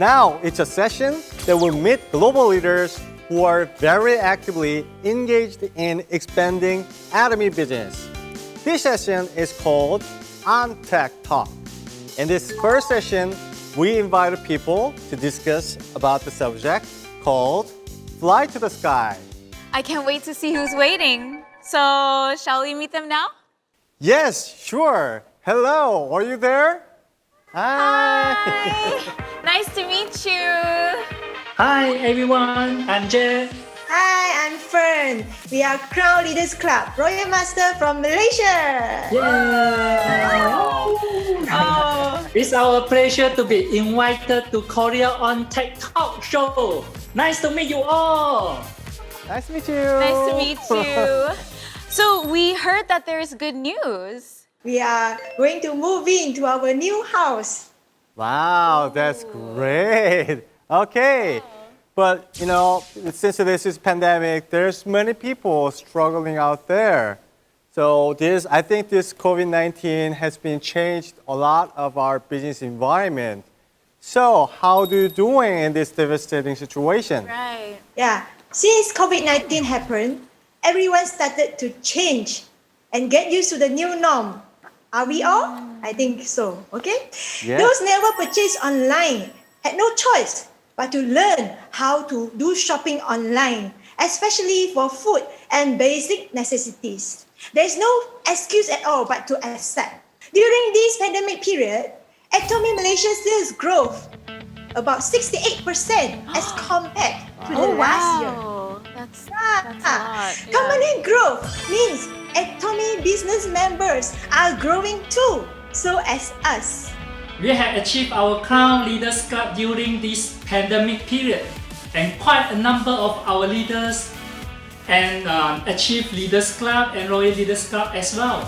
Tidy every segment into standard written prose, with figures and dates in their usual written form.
Now, it's a session that will meet global leaders who are very actively engaged in expanding Atomy business. This session is called On Tech Talk. In this first session, we invited people to discuss about the subject called Fly to the Sky. I can't wait to see who's waiting. So, shall we meet them now? Yes, sure. Hello, are you there? Hi. Nice to meet you. Hi everyone, I'm Jay. Hi, I'm Fern. We are Crown Leaders Club, Royal Master from Malaysia. Oh, It's our pleasure to be invited to Korea on Tech Talk show. Nice to meet you all. Nice to meet you. nice to meet you. So, we heard that there's good news. We are going to move into our new house. Wow, that's great. Okay. But, since this is pandemic, there's many people struggling out there. So I think this COVID-19 has been changed a lot of our business environment. So how do you doing in this devastating situation? Right. Yeah, since COVID-19 happened, everyone started to change and get used to the new norm. Are we all? I think so, okay? Yeah. Those never purchased online had no choice but to learn how to do shopping online, especially for food and basic necessities. There's no excuse at all but to accept. During this pandemic period, Atomy Malaysia sales growth about 68% as compared to the last year. That's a lot. Yeah. Company growth means Atomy business members are growing too, so as us. We have achieved our Crown Leaders Club during this pandemic period, and quite a number of our leaders and achieved Leaders Club and Royal Leaders Club as well.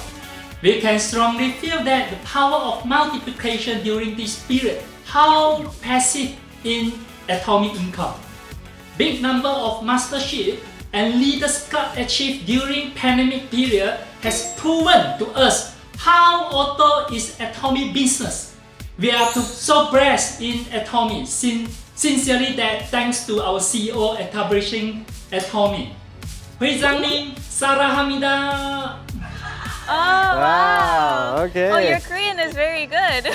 We can strongly feel that the power of multiplication during this period, how passive in Atomy income. Big number of mastership and Leaders Club achieved during pandemic period has proven to us how auto is Atomy business. We are so blessed in Atomy. Sincerely that thanks to our CEO establishing Atomy. 회장님 사랑합니다. Oh, wow. Wow, okay. Oh, your Korean is very good.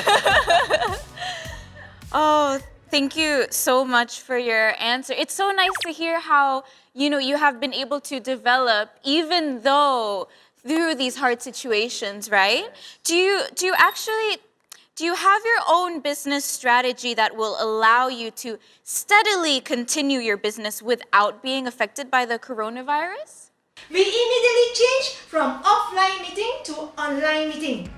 Oh, thank you so much for your answer. It's so nice to hear how, you have been able to develop even though through these hard situations, right? Do you have your own business strategy that will allow you to steadily continue your business without being affected by the coronavirus? We immediately changed from offline meeting to online meeting.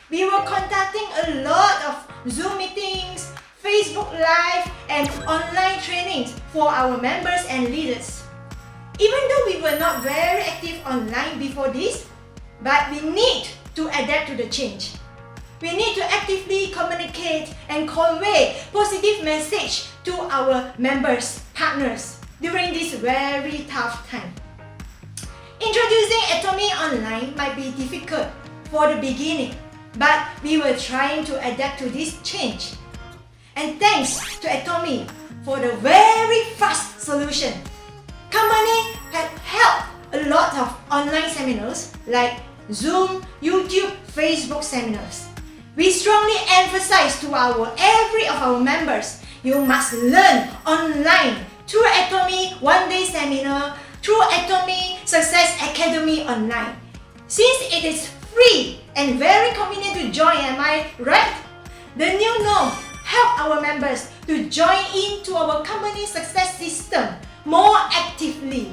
We were conducting a lot of Zoom meetings, Facebook Live, and online trainings for our members and leaders. Even though we were not very active online before this, but we need to adapt to the change. We need to actively communicate and convey positive message to our members, partners during this very tough time. Introducing Atomy online might be difficult for the beginning, but we were trying to adapt to this change. And thanks to Atomy for the very fast solution. Company had held a lot of online seminars like Zoom, YouTube, Facebook seminars. We strongly emphasize to every of our members, you must learn online through Atomy one-day seminar, through Atomy Success Academy online. Since it is free and very convenient to join, am I right? The new norm help our members to join into our company success system more actively.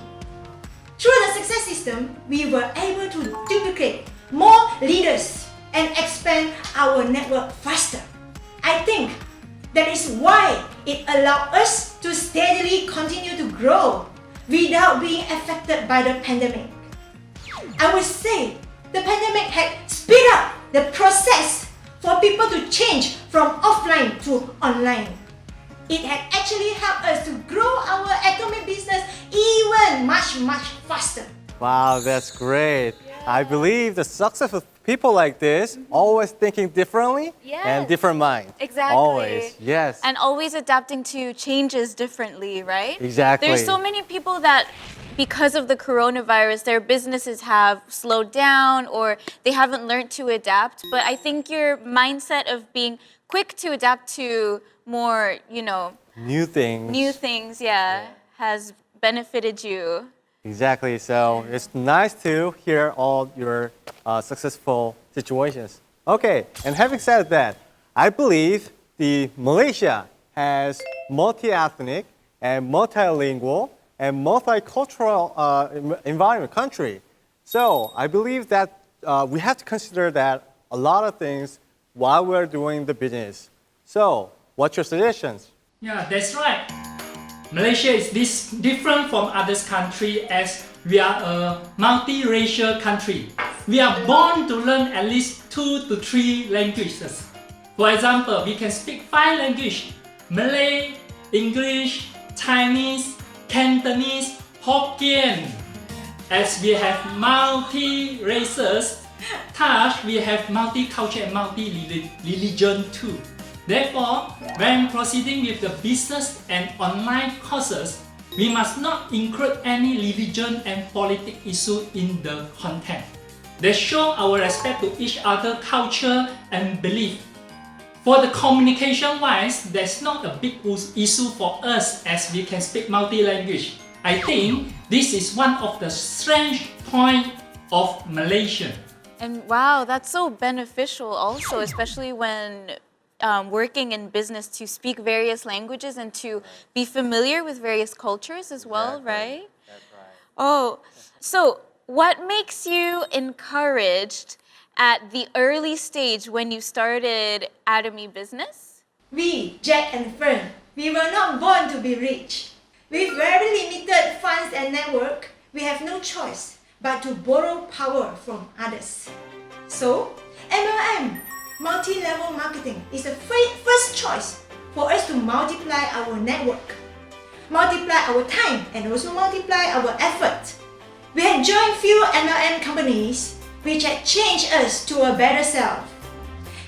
Through the success system, we were able to duplicate more leaders and expand our network faster. I think that is why it allowed us to steadily continue to grow without being affected by the pandemic. I would say the pandemic had speed up the process for people to change from offline to online. It had actually helped us to grow our Atomy business even much faster. Wow, that's great. I believe the success of people like this, always thinking differently and Yes. different mind. Exactly. Always, yes. And always adapting to changes differently, right? Exactly. There's so many people that, because of the coronavirus, their businesses have slowed down or they haven't learned to adapt. But I think your mindset of being quick to adapt to more, New things. new things, has benefited you. Exactly. So it's nice to hear all your successful situations. Okay. And having said that, I believe the Malaysia has multi-ethnic and multilingual and multicultural environment country. So I believe that we have to consider that a lot of things while we're doing the business. So what's your suggestions? Yeah, that's right. Malaysia is different from other countries as we are a multiracial country. We are born to learn at least 2 to 3 languages. For example, we can speak 5 languages: Malay, English, Chinese, Cantonese, Hokkien. As we have multi-races, thus we have multi-culture and multi-religion too. Therefore, when proceeding with the business and online courses, we must not include any religion and politics issue in the content. They show our respect to each other culture and belief. For the communication wise, there's not a big issue for us as we can speak multi-language. I think this is one of the strength point of Malaysia. And wow, that's so beneficial also, especially when working in business, to speak various languages and to be familiar with various cultures as well, right? That's right. Oh, so what makes you encouraged at the early stage when you started Atomy Business? We, Jack and Fern, we were not born to be rich. With very limited funds and network, we have no choice but to borrow power from others. So, MLM, multi-level marketing, is the first choice for us to multiply our network, multiply our time, and also multiply our effort. We had joined few MLM companies which had changed us to a better self.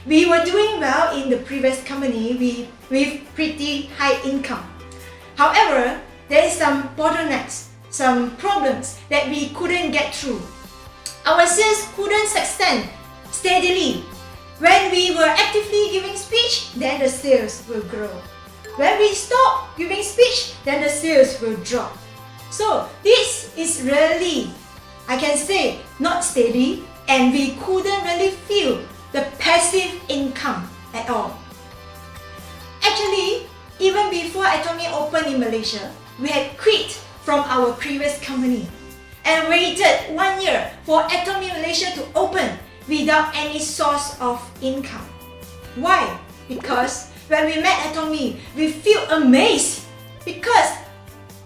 We were doing well in the previous company with pretty high income. However, there is some bottlenecks, some problems that we couldn't get through. Our sales couldn't sustain steadily. When we were actively giving speech, then the sales will grow. When we stop giving speech, then the sales will drop. So this is really, I can say, not steady, and we couldn't really feel the passive income at all. Actually, even before Atomy opened in Malaysia, we had quit from our previous company and waited 1 year for Atomy Malaysia to open without any source of income. Why? Because when we met Atomy, we feel amazed because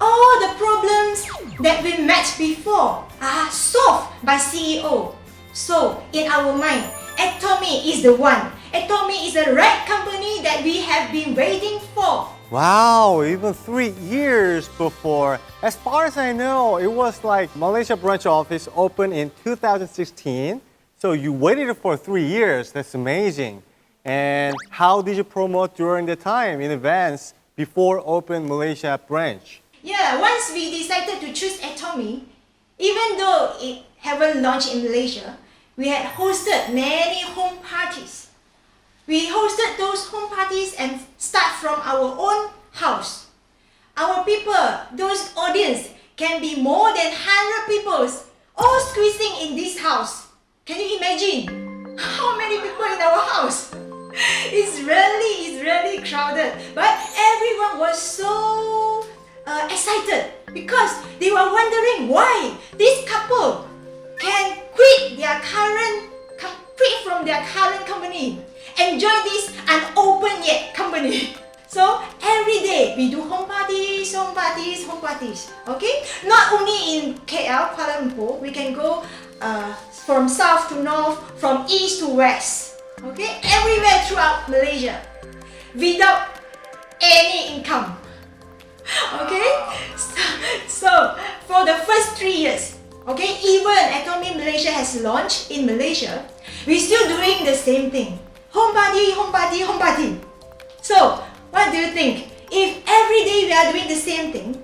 all the problems that we met before are solved by CEO. So in our mind, Atomy is the one. Atomy is the right company that we have been waiting for. Wow, even 3 years before. As far as I know, it was like Malaysia branch office opened in 2016. So you waited for 3 years. That's amazing. And how did you promote during the time in advance before open Malaysia branch? Yeah, once we decided to choose Atomy, even though it haven't launched in Malaysia, we had hosted many home parties. We hosted those home parties and start from our own house. Our people, those audience, can be more than 100 people all squeezing in this house. Can you imagine how many people in our house? It's really crowded. But everyone was so excited because they were wondering why this couple can quit from their current company and join this unopened yet company. So every day we do home parties. Okay, not only in KL, Kuala Lumpur, we can go from south to north, from east to west. Okay, everywhere throughout Malaysia without any income. Okay, so for the first 3 years, okay, even Atomy Malaysia has launched in Malaysia, we're still doing the same thing. Homebody, homebody, homebody. So, what do you think? If every day we are doing the same thing,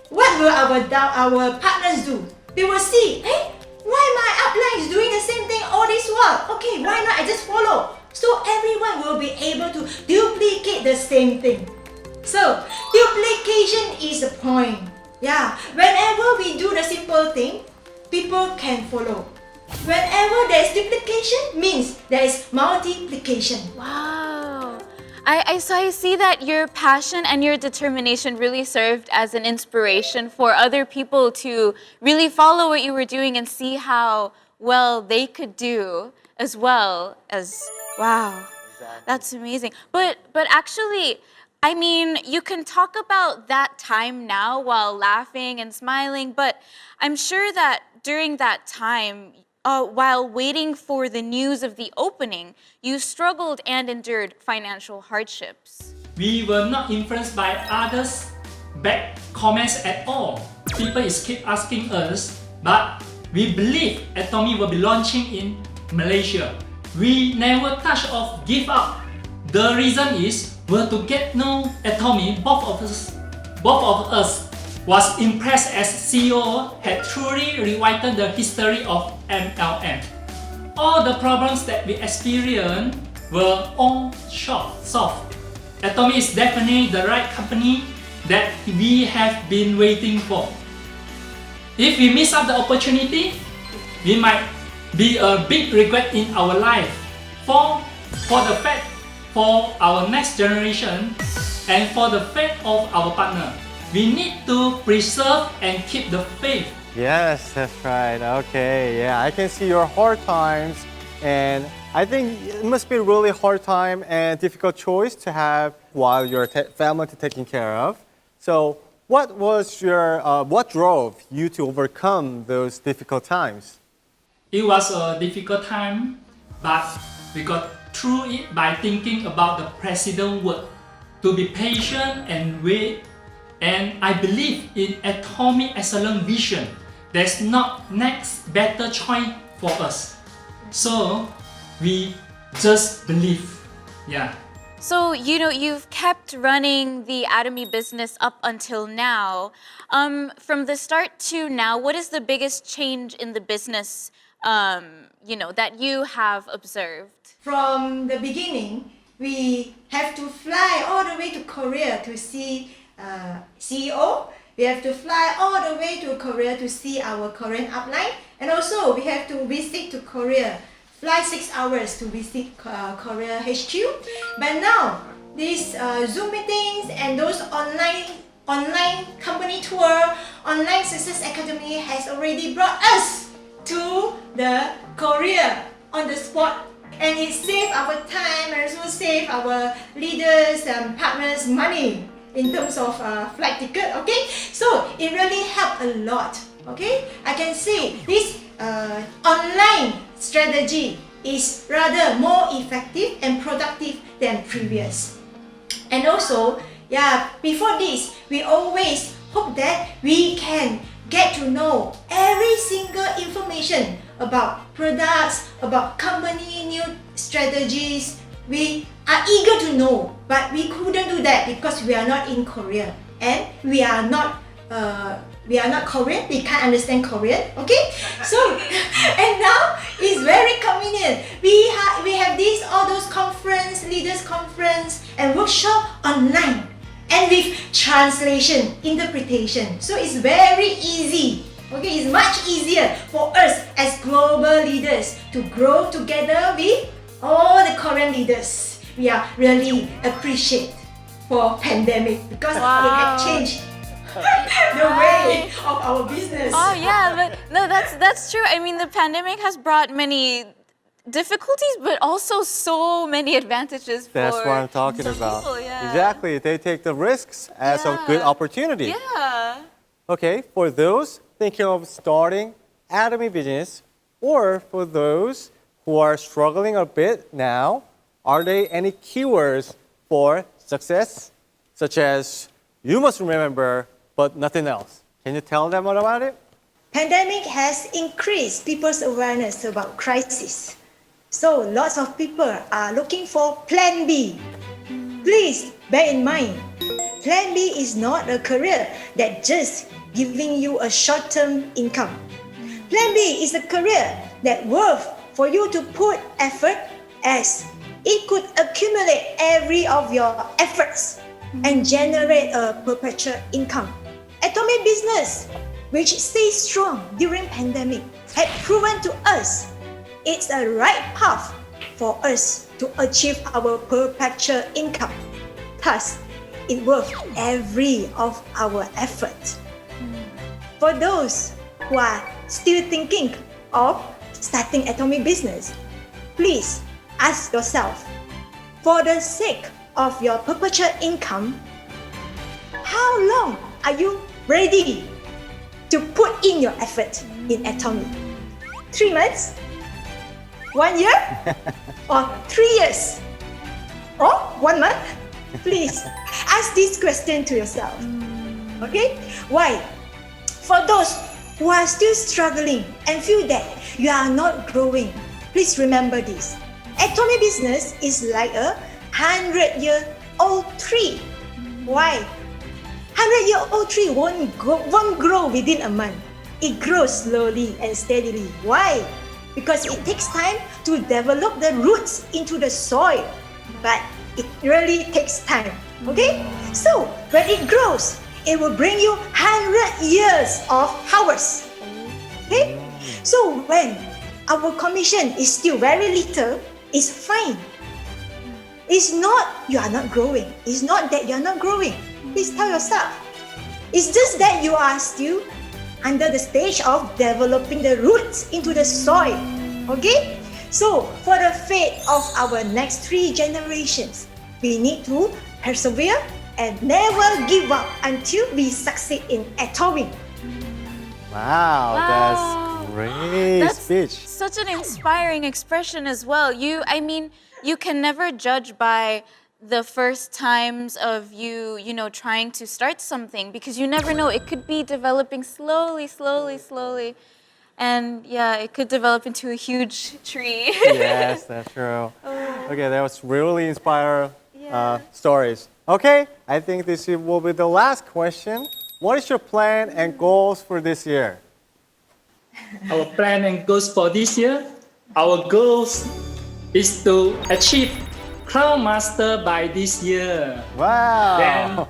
what will our partners do? They will see, hey, why my upline is doing the same thing all this while? Okay, why not I just follow? So everyone will be able to duplicate the same thing. So, duplication is the point. Yeah, whenever we do the simple thing, people can follow. Whenever there is duplication, means there is multiplication. Wow. I see that your passion and your determination really served as an inspiration for other people to really follow what you were doing and see how well they could do as well as, wow, that's amazing. But actually, I mean, you can talk about that time now while laughing and smiling, but I'm sure that during that time, while waiting for the news of the opening, you struggled and endured financial hardships. We were not influenced by others' bad comments at all. People is keep asking us, but we believe Atomy will be launching in Malaysia. We never touch or give up. The reason is we're to get know Atomy. Both of us was impressed as CEO had truly rewritten the history of MLM. All the problems that we experienced were all solved. Atomy is definitely the right company that we have been waiting for. If we miss out the opportunity, we might be a big regret in our life for the fact for our next generation and for the fate of our partner. We need to preserve and keep the faith. Yes, that's right. Okay, yeah, I can see your hard times, and I think it must be a really hard time and difficult choice to have while your family is taken care of. So, what drove you to overcome those difficult times? It was a difficult time, but we got through it by thinking about the president's word, to be patient and wait. And I believe in Atomy Excellent Vision. There's not next better choice for us. So we just believe. Yeah. So, you've kept running the Atomy business up until now. From the start to now, what is the biggest change in the business, that you have observed? From the beginning, we have to fly all the way to Korea to see CEO. We have to fly all the way to Korea to see our Korean upline. And also, we have to visit to Korea. Fly 6 hours to visit Korea HQ. But now, these Zoom meetings and those online company tour, online success academy has already brought us to the Korea on the spot. And it saved our time and also saved our leaders and partners money in terms of flight ticket, okay? So it really helped a lot, okay? I can see this online strategy is rather more effective and productive than previous. And also, before this, we always hope that we can get to know every single information about products, about company new strategies. We are eager to know, but we couldn't do that because we are not in Korea and we are not Korean. We can't understand Korean, okay? So and now it's very convenient. We have all those conference, leaders conference and workshop online and with translation, interpretation. So it's very easy. Okay, it's much easier for us as global leaders to grow together with all the Korean leaders. We are really appreciate for pandemic because it had changed the way of our business. Oh yeah, but no, that's true. I mean, the pandemic has brought many difficulties, but also so many advantages for That's what I'm talking some about. people, yeah. Exactly, they take the risks as a good opportunity. Yeah. Okay, for those thinking of starting Atomy business, or for those who are struggling a bit now, are there any keywords for success, such as you must remember, but nothing else? Can you tell them about it? Pandemic has increased people's awareness about crisis. So lots of people are looking for Plan B. Please bear in mind, Plan B is not a career that just giving you a short-term income. Plan B is a career that worth for you to put effort, as it could accumulate every of your efforts and generate a perpetual income. Atomic Business, which stays strong during pandemic, had proven to us it's a right path for us to achieve our perpetual income. Thus, it worth every of our effort. For those who are still thinking of starting Atomic Business, please ask yourself, for the sake of your perpetual income, how long are you ready to put in your effort in Atomic? 3 months? 1 year? Or 3 years? Or 1 month? Please ask this question to yourself. Okay? Why? For those who are still struggling and feel that you are not growing, please remember this. Atomic Business is like a 100-year-old tree. Why? 100-year-old tree won't grow within a month. It grows slowly and steadily. Why? Because it takes time to develop the roots into the soil. But it really takes time. Okay? So, when it grows, it will bring you 100 years of harvest. Okay? So, when our commission is still very little, it's fine. It's not you are not growing. It's not that you are not growing. Please tell yourself. It's just that you are still under the stage of developing the roots into the soil. Okay? So, for the fate of our next 3 generations, we need to persevere and never give up until we succeed in Atomic. Wow, Wow. that's great That's speech. such an inspiring expression as well. You can never judge by the first times of you trying to start something, because you never know. It could be developing slowly. And yeah, it could develop into a huge tree. Yes, that's true. Okay, that was really inspiring stories. Okay, I think this will be the last question. What is your plan and goals for this year? Our plan and goals for this year, our goals is to achieve Crown Master by this year. Wow.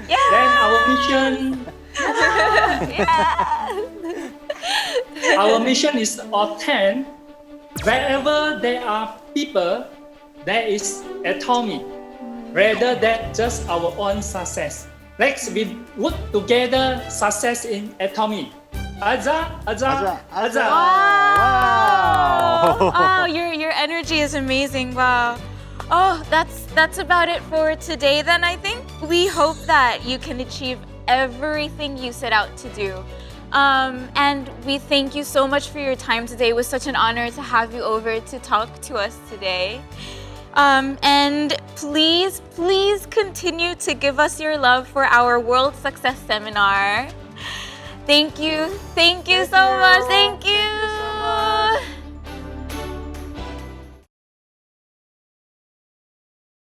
Then our mission, our mission is obtain wherever there are people, there is Atomic, rather than just our own success. Let's be work together, success in Atomic. Aja. Wow. Wow, your energy is amazing. Wow. Oh, that's about it for today then, I think. We hope that you can achieve everything you set out to do. And we thank you so much for your time today. It was such an honor to have you over to talk to us today. And please continue to give us your love for our World Success Seminar. Thank you so much. Thank you.